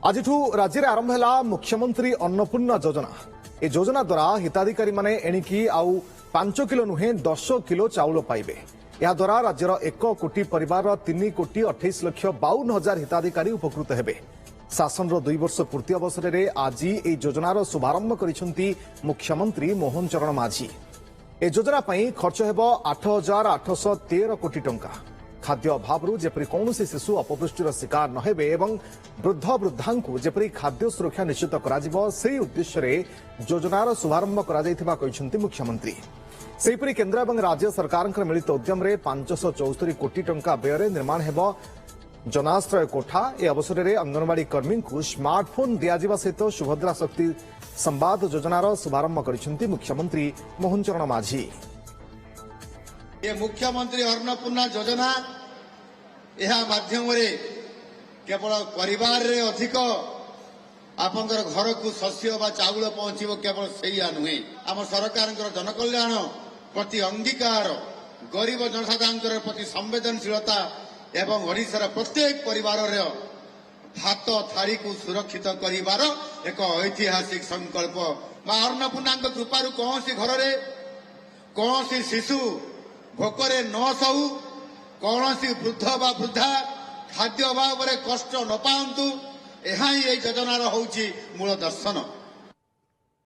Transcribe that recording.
आज राज्य में आरंभ है मुख्यमंत्री अन्नपूर्णा योजना। ए योजना द्वारा हिताधिकारी माने एणिकी आउ 5 किलो नुहे 10 किलो चाउल पाइबे। या द्वारा राज्यर 1 कोटी परिवार 3 कोटी 28 लक्ष 52 हजार हिताधिकारी उपकृत हेबे। शासन 2 वर्ष पूर्ति अवसर में आज ए योजनार शुभारंभ करिसेंती मुख्यमंत्री मोहन चरण माझी। ए योजना पई खर्च हेबो 8,813 कोटी टंका। खाद्य अभाव जेपरी कौन शिशु अपपुष्टिर शिकार न हेबे एवं वृद्ध वृद्धांकु जेपरी खाद्य सुरक्षा निश्चित कराजिबो सेही उद्देश्य योजनार शुभारंभ कराଯାଇଥିବା କହିଛନ୍ତି मुख्यमंत्री। सेहीपरि केंद्र एवं राज्य सरकार मिलित उद्यम रे 574 कोटी टंका व्यय निर्माण हेबो जनाश्रय कोठा। ए अवसर में अंगनवाड़ी कर्मी को स्मार्टफोन दियाजिबा सहित सुभद्रा शक्ति संवाद योजनार शुभारंभ करिसेंती मुख्यमंत्री मोहन चरण माझी। ये मुख्यमंत्री अन्नपूर्णा योजना यह माध्यम केवल परिवार रे अधिक आपंकर घर को शस्य बा चाउल पहुंचो केवल सैया नुहे आम सरकार जनकल्याण प्रति अंगीकार गरीब जनसाधारण प्रति संवेदनशीलता एवं ओडिशार प्रत्येक परिवार भात थारी को सुरक्षित करिवार एक ऐतिहासिक संकल्प। मां अन्नपूर्णा कृपारू कौन सी घर रे कौन सी शिशु भोकरे न सहु कौन सी वृद्ध बा वृद्धा खाद्य अभाव कष्ट न पातु यह योजनार हूँ मूल दर्शन।